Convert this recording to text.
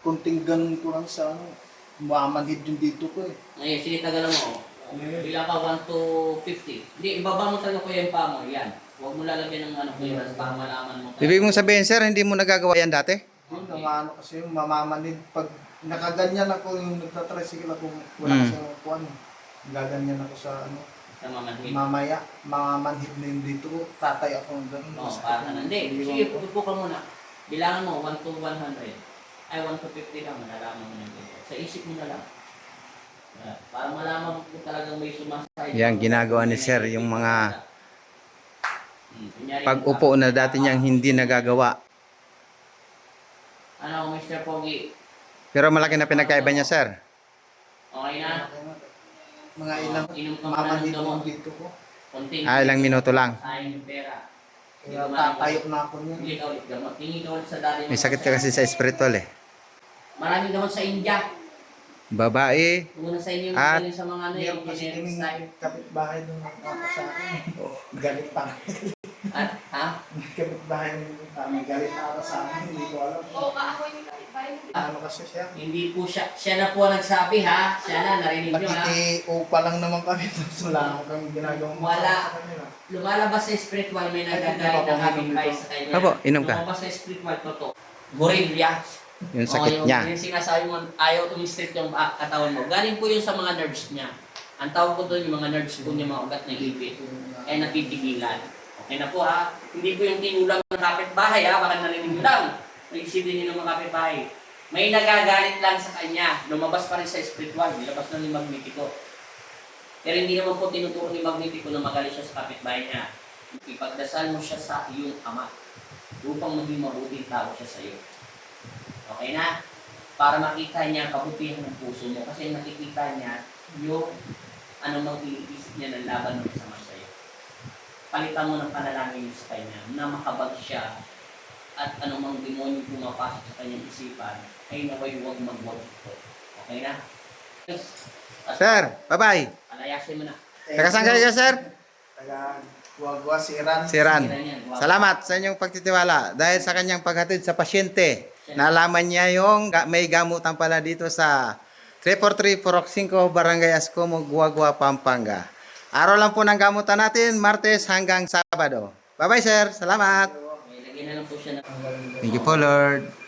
kunting ganun ko lang sa ano, mamanhid yung dito ko eh. Ngayon, sige, tagalan mo. Bilang ka 1 to 50. Hindi, ibaba mo talaga kuya yung paa mo. Yan. Huwag mo lalagyan ng ano kuya para malaman mo. Ibig mong sabihin, sir, hindi mo nagagawa yan dati? Yun, ano kasi yung mamamanhid pag nakaganyan ako yung nagtatricycle ako, wala sa kuwan. Gaganyan ako sa ano, Mamanhid. mamaya, mamamanhid na yung dito ko, tatay ako ng ganun. Oo, para na. Hindi, sige, pupupo ka muna. Bilangan mo, 1 to 100. Ay, 1 to 50 lang, malalaman mo na dito. Sa isip mo na lang. Para malaman mo kung talagang may sumasay. Yan, ginagawa ni sir, yung mga pag-upo na dati niyang hindi nagagawa. Ano, Mr. Pogi? Pero malaki na pinagkaiba niya, sir. Okay na? Mga ilang Inom ka muna ng mamanhid gamot. yung dito ko. Konting. Ilang minuto lang. Sayang yung pera. Kaya tatayo na ako niyan. Hindi ka ulit gamot. Tingin ka ulit sa dati. May sakit ka kasi sa spiritual eh. Maraming gamot sa India. Babae, Muna sa inyo yung At- galing sa mga ano Meron yung kasi generic kaming style. kapitbahay doon ako sa akin. Galit pa. At, ha? Kapitbahay doon kami. Galit na ako sa akin. Hindi ko alam. Oo, ako yung kapitbahay. Ano kasi siya. Hindi po siya na po nagsabi ha. Siya na, narinig nyo ha. Nakiki-upa lang naman kami. Tapos wala akong kami ginagawang Wala. sa kanila. Lumalabas sa spiritual, may nagagalit na kapitbahay sa kanya. Apo, inom ka. Lumabas sa spiritual, totoo. Gorilla. yung sakit niya. Yung sinasabi mo, ayaw tumistrip yung katawan mo. Galing po yun sa mga nerves niya. Ang tawag ko doon, yung mga nerves po niya, mga ugat na ipit. Kaya napipigilan. Okay na po ha. Hindi po yung tinulang ng kapitbahay ha. Baka narinig nyo lang. Naisipin nyo ng mga kapitbahay. May nagagalit lang sa kanya. Lumabas pa rin sa spiritual. Nilabas na ni Magnetico. Pero hindi naman po tinuturo ni Magnetico na magalit siya sa kapitbahay niya. Ipagdasal mo siya sa iyong ama. Upang maging mabuting tao siya sa iyo. Okay na? Para makita niya ang kabutihan ng puso mo. Kasi nakikita niya yung anumang iniisip niya ng laban ng masama sa iyo. Palitan mo ng panalangin mo sa kanya na makabag siya at anumang demonyo pumapasok sa kanyang isipan ay naway huwag magwag ito. Okay na? Sir, bye-bye. Palayasin mo na. Taga saan kayo, sir? Taga Guagua, Siran. Si Ran. Salamat sa inyong pagtitiwala dahil sa kanyang paghatid sa pasyente. Nalaman niya yung may gamutan pala dito sa 343 Purok 5, Barangay Ascomo, Guagua, Pampanga. Araw lang po ng gamutan natin, Martes hanggang Sabado. Bye-bye, sir. Salamat. May lagyan na lang po siya ng Thank you po, Lord.